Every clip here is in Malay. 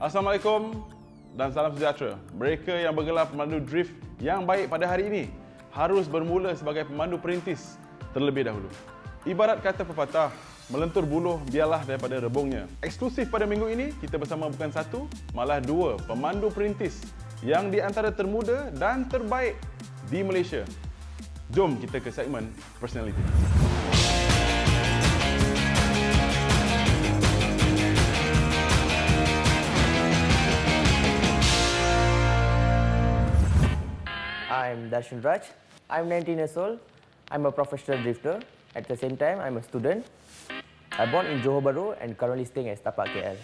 Assalamualaikum dan salam sejahtera. Mereka yang bergelar pemandu drift yang baik pada hari ini harus bermula sebagai pemandu perintis terlebih dahulu. Ibarat kata pepatah, melentur buluh biarlah daripada rebungnya. Eksklusif pada minggu ini, kita bersama bukan satu, malah dua pemandu perintis yang di antara termuda dan terbaik di Malaysia. Jom kita ke segmen Personality. I'm Darshan Raj. I'm 19 years old. I'm a professional drifter. At the same time, I'm a student. I'm born in Johor Bahru and currently staying at Setapak, KL.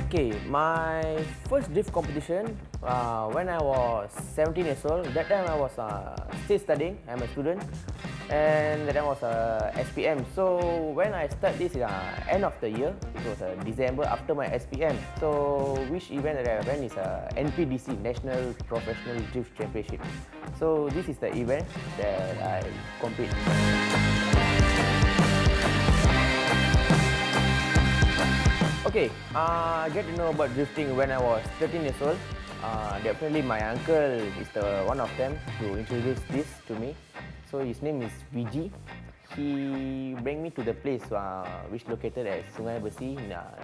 Okay, my first drift competition when I was 17 years old. That time I was still studying. I'm a student, and that time was SPM. So when I start this end of the year, it was December after my SPM. So which event that I went is NPDC, National Professional Drift Championship. So this is the event that I compete. Okay, get to know about drifting when I was 13 years old. Definitely my uncle is one of them who introduced this to me. So his name is VG. He bring me to the place which located at Sungai Besi.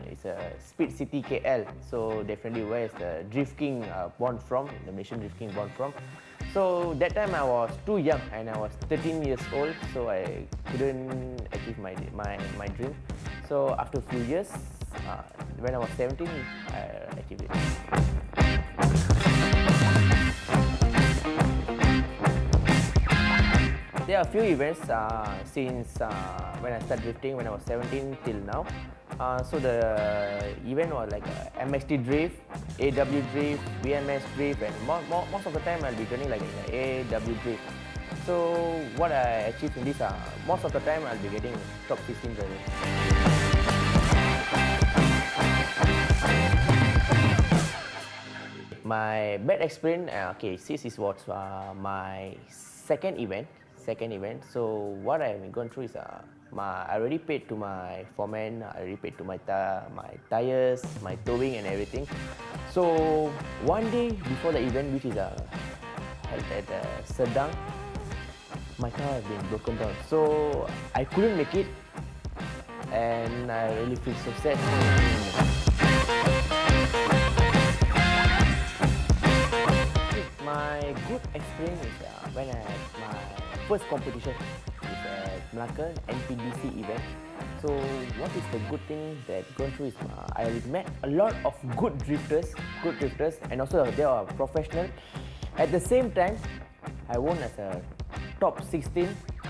It's a Speed City KL. So definitely where is the Drift King born from, the Malaysian Drift King born from. So that time I was too young and I was 13 years old, so I couldn't achieve my dream. So after a few years, when I was 17, I achieved it. There are a few events since when I started drifting when I was 17 till now. So the event was like MXT drift, AW drift, BMS drift, and most of the time I'll be running like AW drift. So what I achieved in this, most of the time I'll be getting top 16 drivers. My bad experience, this was my second event. So what I've gone through is I already paid to my foreman, I already paid to my tires, my towing and everything. So one day before the event, which is held at Sedang, my car has been broken down. So I couldn't make it, and I really feel so sad. My good experience is when I had my first competition is at Melaka NPDC event. So what is the good thing that gone through is I met a lot of good drifters, and also they are professional. At the same time, I won as a top 16,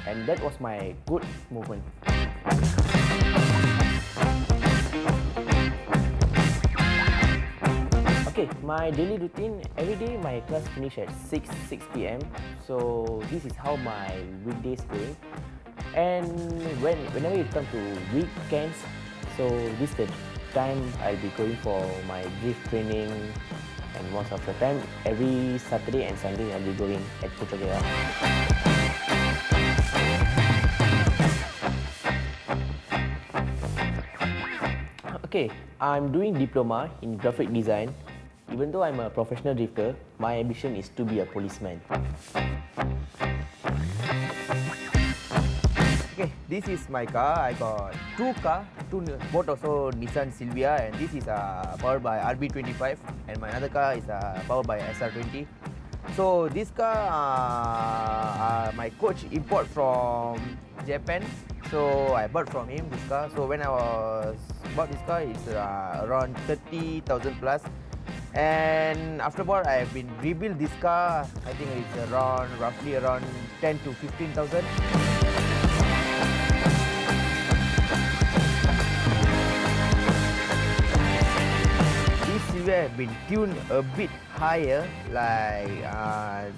and that was my good movement. Okay, my daily routine, every day my class finish at 6 p.m. So this is how my weekdays going. And whenever it comes to weekends, so this is the time I'll be going for my drift training. And most of the time, every Saturday and Sunday I'll be going at Putrajaya. Okay, I'm doing diploma in graphic design. Even though I'm a professional drifter, my ambition is to be a policeman. Okay, this is my car. I got two both also Nissan Silvia, and this is powered by RB25, and my other car is powered by SR20. So this car, my coach import from Japan. So I bought from him this car. So when I bought this car, it's around 30,000 plus. And afterward, I have been rebuild this car. I think it's roughly around 10 to 15,000. This Silvia have been tuned a bit higher. Like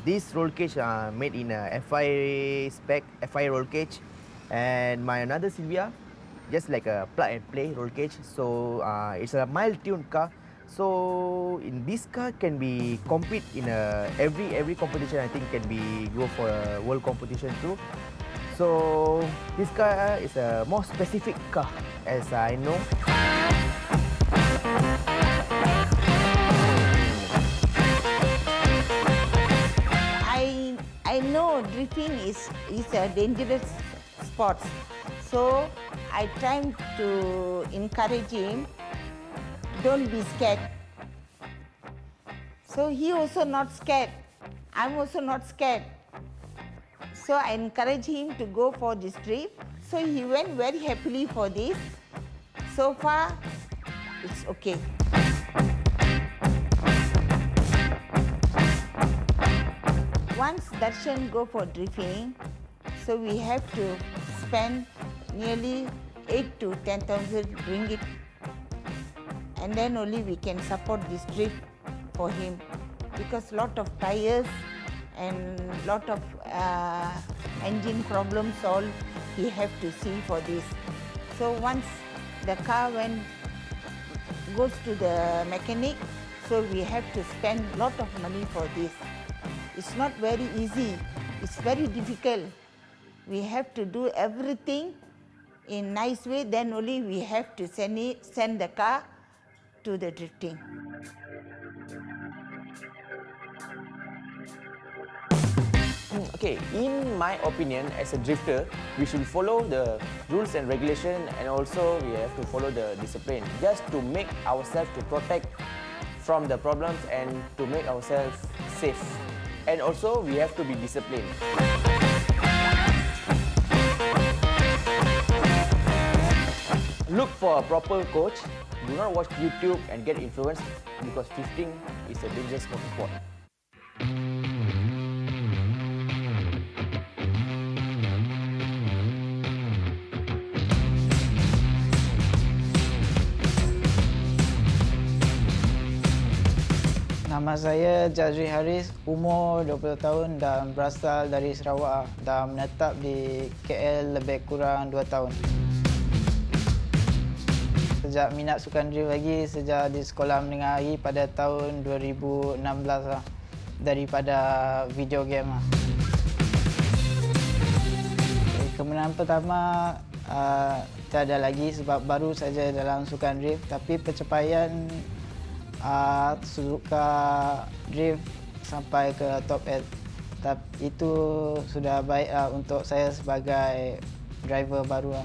this roll cage made in a FI spec, FI roll cage, and my another Silvia, just like a plug and play roll cage. So it's a mild tuned car. So in this car can be compete in every competition. I think can be go for a world competition too. So this car is a more specific car, as I know. I know drifting is a dangerous sport, so I try to encourage him. Don't be scared. So he also not scared. I'm also not scared. So I encourage him to go for this trip. So he went very happily for this. So far, it's okay. Once Darshan go for drifting, so we have to spend nearly 8 to 10,000 ringgit, and then only we can support this trip for him, because lot of tires and lot of engine problems all he have to see for this. So once the car goes to the mechanic, so we have to spend lot of money for this. It's not very easy. It's very difficult. We have to do everything in nice way. Then only we have to send the car to the drifting. Okay, in my opinion, as a drifter, we should follow the rules and regulation, and also we have to follow the discipline, just to make ourselves to protect from the problems and to make ourselves safe. And also we have to be disciplined. Look for a proper coach. Do not watch YouTube and get influenced, because drifting is a dangerous sport. Nama saya Jazri Haris, umur 20 tahun dan berasal dari Sarawak dan menetap di KL lebih kurang 2 tahun. Sejak minat sukan drift lagi sejak di sekolah menengah akhir pada tahun 2016 lah, daripada video game lah. Kemenangan pertama tiada lagi sebab baru saja dalam sukan drift, tapi pencapaian suka drift sampai ke top 8. Tapi itu sudah baik untuk saya sebagai driver baru.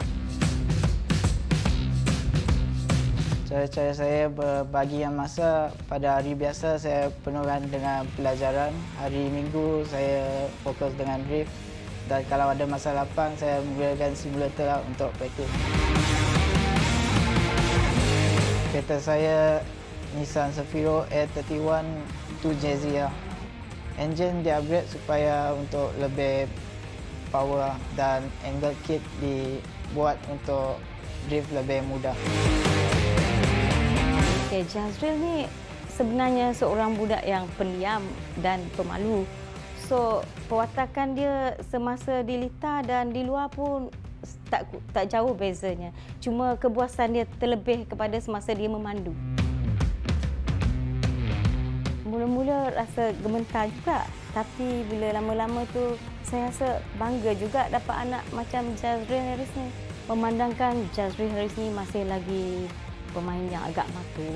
Cara-cara saya berbagi masa, pada hari biasa saya penuhkan dengan pelajaran. Hari Minggu saya fokus dengan drift, dan kalau ada masa lapang saya menggunakan simulator untuk praktis. Kereta saya Nissan Safiro A31 2JZ. Engine di-upgrade supaya untuk lebih power, dan angle kick dibuat untuk drift lebih mudah. Okay, Jazril ni sebenarnya seorang budak yang pendiam dan pemalu. So, perwatakan dia semasa di litar dan di luar pun tak jauh bezanya. Cuma kepuasan dia terlebih kepada semasa dia memandu. Mula-mula rasa gementar juga, tapi bila lama-lama tu saya rasa bangga juga dapat anak macam Jazril Haris ni. Memandangkan Jazril Haris ni masih lagi pemain yang agak matu,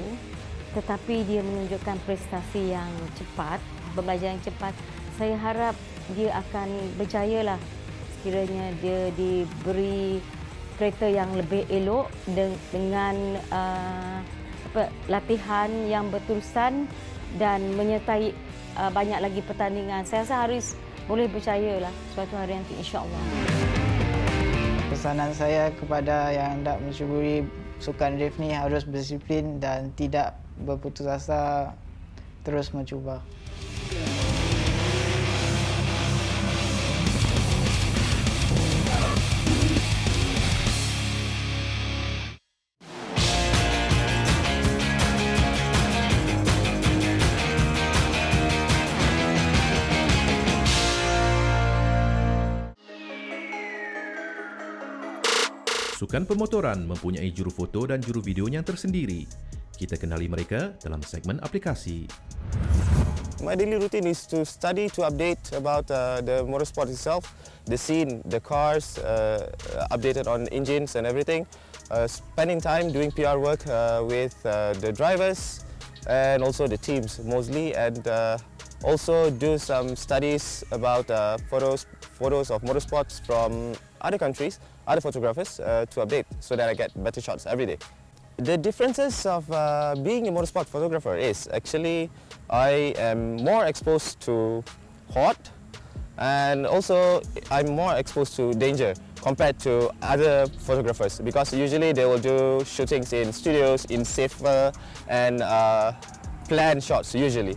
tetapi dia menunjukkan prestasi yang cepat, pembelajaran yang cepat. Saya harap dia akan berjaya lah sekiranya dia diberi kereta yang lebih elok dengan latihan yang berterusan dan menyertai banyak lagi pertandingan. Saya rasa Haris boleh berjaya lah suatu hari nanti, insya-Allah. Pesanan saya kepada yang hendak mencuburi sukan drift ni harus berdisiplin dan tidak berputus asa, terus mencuba. Sukan pemotoran mempunyai juru foto dan juru videonya tersendiri. Kita kenali mereka dalam segmen aplikasi. My daily routine is to study, to update about the motorsport itself, the scene, the cars, updated on engines and everything. Spending time doing PR work with the drivers and also the teams mostly, and also do some studies about photos of motorsports from other countries, other photographers to update so that I get better shots every day. The differences of being a motorsport photographer is actually I am more exposed to hot, and also I'm more exposed to danger compared to other photographers, because usually they will do shootings in studios, in safer and planned shots usually.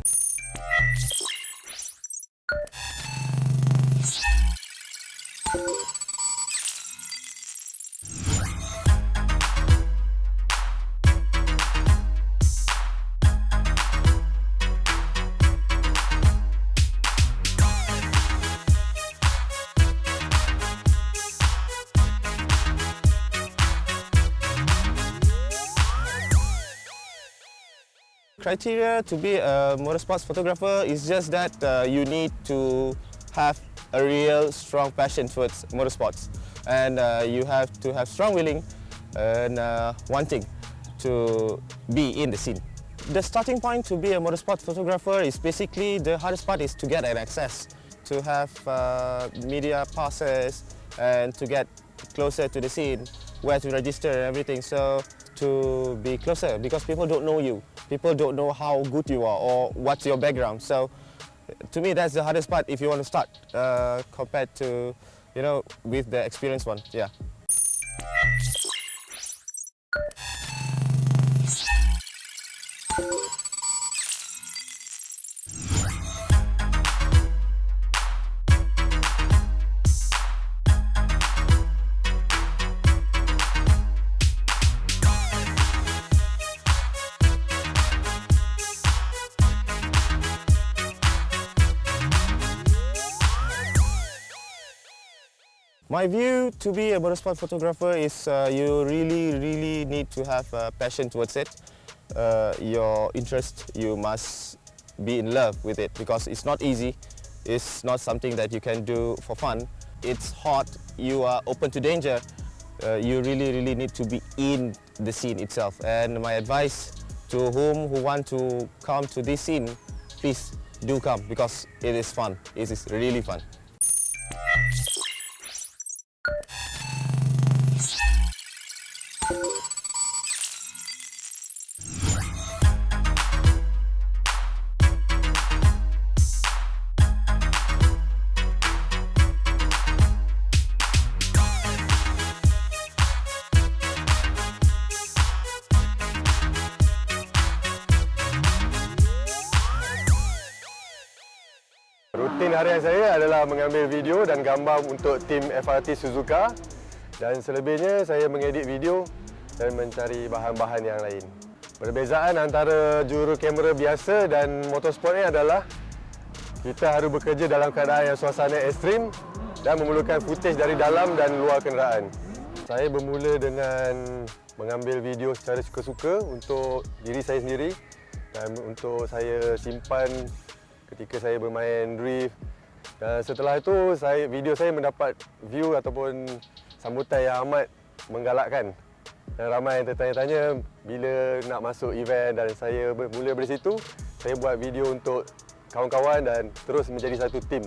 Criteria to be a motorsports photographer is just that you need to have a real strong passion towards motorsports, and you have to have strong willing and wanting to be in the scene. The starting point to be a motorsport photographer is basically the hardest part is to get an access, to have media passes and to get closer to the scene, where to register and everything. So to be closer, because people don't know you, people don't know how good you are or what's your background. So to me that's the hardest part if you want to start compared to, you know, with the experienced one. Yeah. My view to be a motorsport photographer is you really need to have a passion towards it. Your interest, you must be in love with it, because it's not easy. It's not something that you can do for fun. It's hot, you are open to danger. You really need to be in the scene itself. And my advice to who want to come to this scene, please do come, because it is fun. It is really fun. Rutin harian saya adalah mengambil video dan gambar untuk tim FRT Suzuka, dan selebihnya saya mengedit video dan mencari bahan-bahan yang lain. Perbezaan antara juru kamera biasa dan motorsport ni adalah kita harus bekerja dalam keadaan yang suasana ekstrim dan memerlukan footage dari dalam dan luar kenderaan. Saya bermula dengan mengambil video secara suka-suka untuk diri saya sendiri dan untuk saya simpan ketika saya bermain drift, dan setelah itu video saya mendapat view ataupun sambutan yang amat menggalakkan, dan ramai yang tertanya-tanya bila nak masuk event, dan saya bermula dari situ saya buat video untuk kawan-kawan dan terus menjadi satu tim.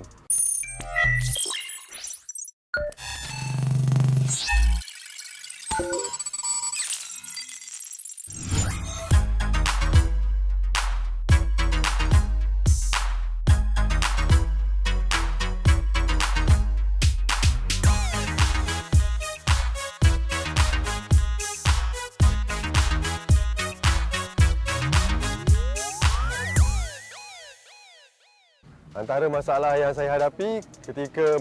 Antara masalah yang saya hadapi ketika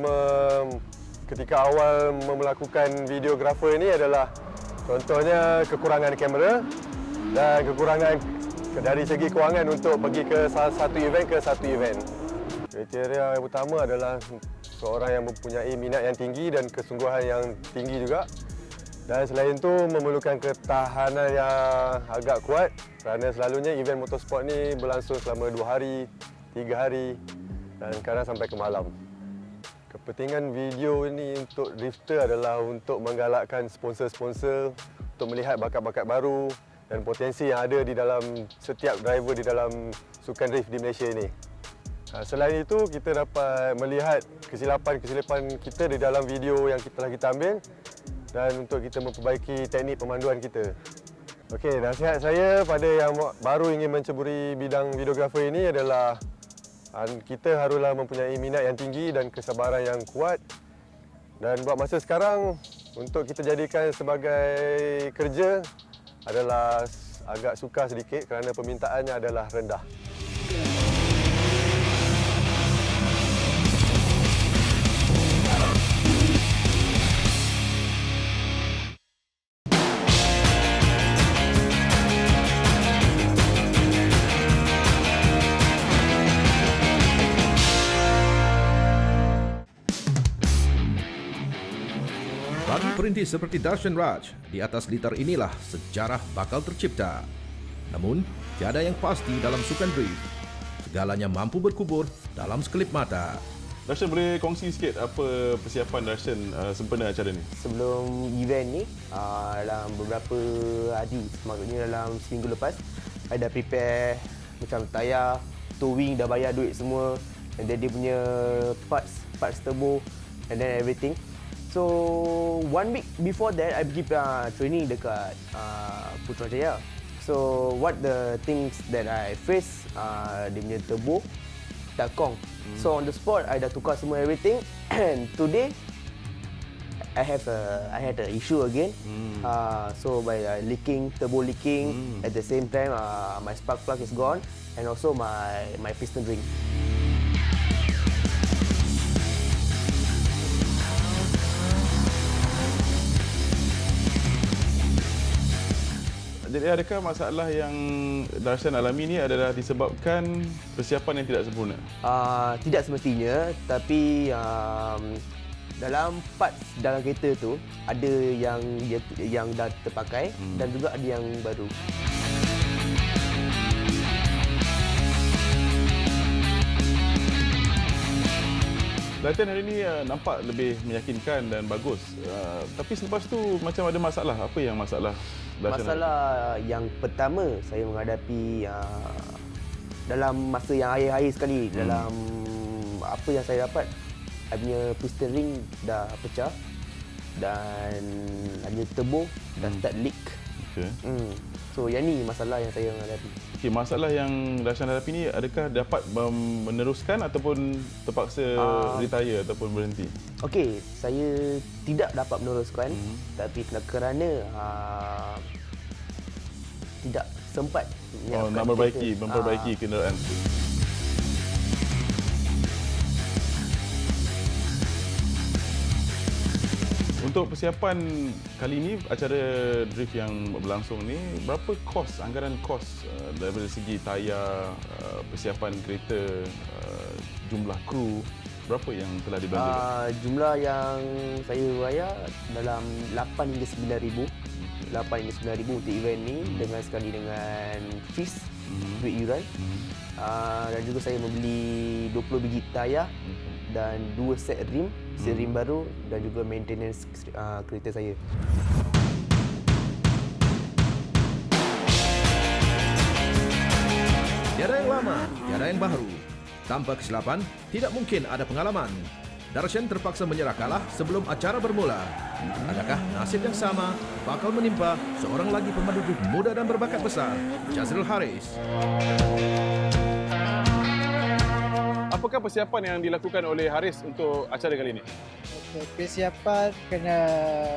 awal melakukan videografer ini adalah contohnya kekurangan kamera dan kekurangan dari segi kewangan untuk pergi ke satu event ke satu event. Kriteria yang utama adalah seorang yang mempunyai minat yang tinggi dan kesungguhan yang tinggi juga. Dan selain itu memerlukan ketahanan yang agak kuat, kerana selalunya event motorsport ni berlangsung selama 2 hari, 3 hari dan kadang sampai ke malam. Kepentingan video ini untuk drifter adalah untuk menggalakkan sponsor-sponsor untuk melihat bakat-bakat baru dan potensi yang ada di dalam setiap driver di dalam sukan drift di Malaysia ini. Selain itu, kita dapat melihat kesilapan-kesilapan kita di dalam video yang telah kita ambil dan untuk kita memperbaiki teknik pemanduan kita. Okey, nasihat saya pada yang baru ingin menceburi bidang videografer ini adalah kita haruslah mempunyai minat yang tinggi dan kesabaran yang kuat. Dan buat masa sekarang, untuk kita jadikan sebagai kerja adalah agak sukar sedikit kerana permintaannya adalah rendah. Bagi perintis seperti Darshan Raj, di atas litar inilah sejarah bakal tercipta. Namun, tiada yang pasti dalam sukan drift. Segalanya mampu berkubur dalam sekelip mata. Darshan, boleh kongsi sikit apa persiapan Darshan sempena acara ni? Sebelum event ni, dalam beberapa hari, maksudnya dalam seminggu lepas, I dah prepare macam tayar, towing, dah bayar duit semua, and then dia punya parts turbo, and then everything. So 1 week before that, I pergi training dekat Putrajaya. So what the things that I face, dia punya turbo tak kong. So on the spot, I dah tukar semua everything. And today, I had an issue again. So by turbo leaking, at the same time, my spark plug is gone, and also my piston ring. Jadi adakah masalah yang Darshan alami ni adalah disebabkan persiapan yang tidak sempurna? Tidak semestinya, tapi dalam parts dalam kereta tu ada yang dah terpakai dan juga ada yang baru. Latihan hari ini nampak lebih meyakinkan dan bagus. Tapi selepas tu macam ada masalah. Apa yang masalah Darshan? Masalah yang pertama saya menghadapi dalam masa yang akhir-akhir sekali, dalam apa yang saya dapat, I punya piston ring dah pecah dan hanya turbo dah start leak. Okay. So yang ni masalah yang saya menghadapi. Okay, masalah yang Darshan hadapi ni adakah dapat meneruskan ataupun terpaksa retire ataupun berhenti? Okey, saya tidak dapat meneruskan, tapi kerana tidak sempat nak memperbaiki kenderaan. Untuk persiapan kali ini, acara drift yang berlangsung ni, berapa anggaran kos daripada segi tayar, persiapan kereta, jumlah kru, berapa yang telah dibelanjakan? Jumlah yang saya bayar dalam 8 hingga 9,000. 8 hingga 9,000 untuk event ni, dengan sekali dengan fees, duit yuran. Dan juga saya membeli 20 biji tayar dan 2 set rim, rim baru, dan juga maintenance kereta saya. Tiada yang lama, tiada yang baru. Tanpa kesilapan, tidak mungkin ada pengalaman. Darshan terpaksa menyerah kalah sebelum acara bermula. Adakah nasib yang sama bakal menimpa seorang lagi pemandu drift muda dan berbakat besar, Jazril Haris? Apakah persiapan yang dilakukan oleh Haris untuk acara kali ini? Okay, persiapan kena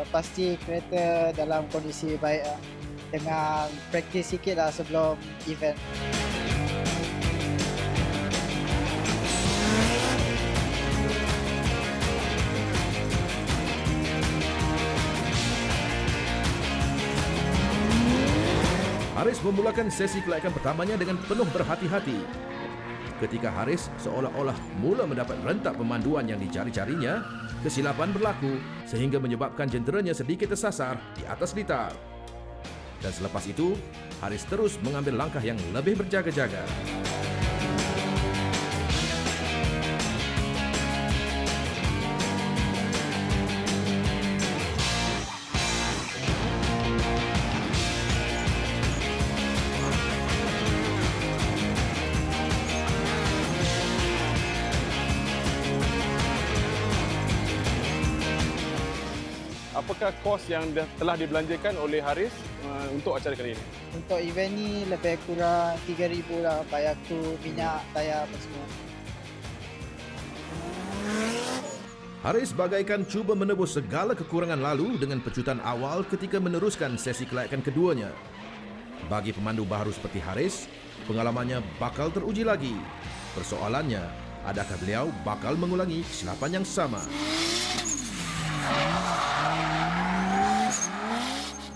pasti kereta dalam kondisi baik lah. Dengan praktis sikit lah sebelum event. Haris memulakan sesi kelayakan pertamanya dengan penuh berhati-hati. Ketika Haris seolah-olah mula mendapat rentak pemanduan yang dicari-carinya, kesilapan berlaku sehingga menyebabkan jenderanya sedikit tersasar di atas litar. Dan selepas itu, Haris terus mengambil langkah yang lebih berjaga-jaga. apakah kos yang telah dibelanjakan oleh Haris untuk acara kali ini? Untuk event ni lebih kurang 3,000 lah bayar kru, minyak, tayar apa semua. Haris bagaikan cuba menebus segala kekurangan lalu dengan pecutan awal ketika meneruskan sesi kelayakan keduanya. Bagi pemandu baharu seperti Haris, pengalamannya bakal teruji lagi. Persoalannya, adakah beliau bakal mengulangi kesilapan yang sama?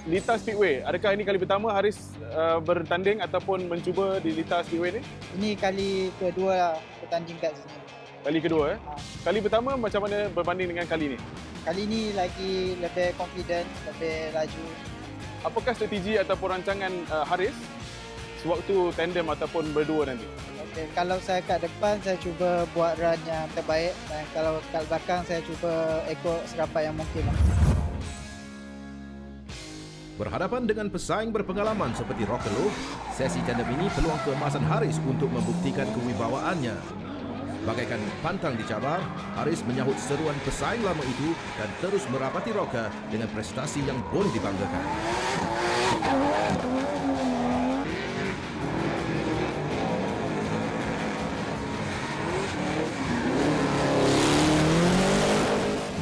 Lita Speedway, adakah ini kali pertama Haris bertanding ataupun mencuba di Lita Speedway ni? Ini kali kedua lah bertanding kat sini. Kali kedua. Kali pertama macam mana berbanding dengan kali ini? Kali ni lagi lebih confident, lebih laju. Apakah strategi ataupun rancangan Haris sewaktu tandem ataupun berdua nanti? Okay. Kalau saya kat depan, saya cuba buat run yang terbaik. Dan kalau kat belakang, saya cuba ikut serapat yang mungkin. Berhadapan dengan pesaing berpengalaman seperti Rockelo, sesi tandem ini peluang keemasan Haris untuk membuktikan kewibawaannya. Bagaikan pantang dicabar, Haris menyahut seruan pesaing lama itu dan terus merapati Rocker dengan prestasi yang boleh dibanggakan.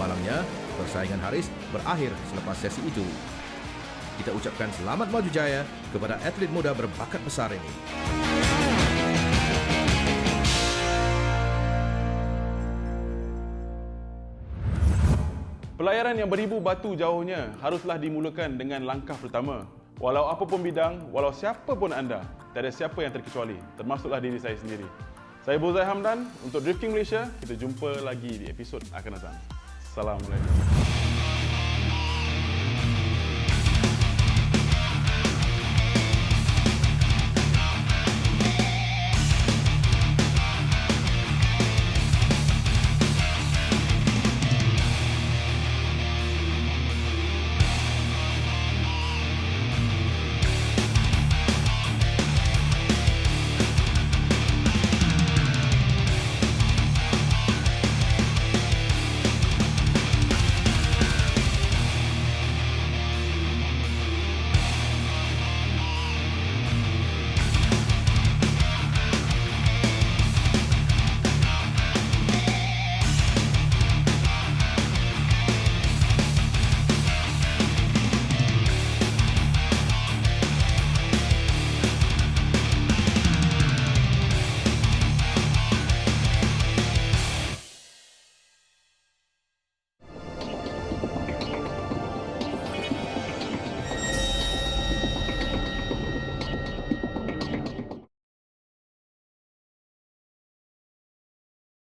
Malamnya, persaingan Haris berakhir selepas sesi itu. Kita ucapkan selamat maju jaya kepada atlet muda berbakat besar ini. Pelayaran yang beribu batu jauhnya haruslah dimulakan dengan langkah pertama. Walau apa pun bidang, walau siapa pun anda, tiada siapa yang terkecuali, termasuklah diri saya sendiri. Saya Bozai Hamdan untuk Drifting Malaysia. Kita jumpa lagi di episod akan datang. Assalamualaikum.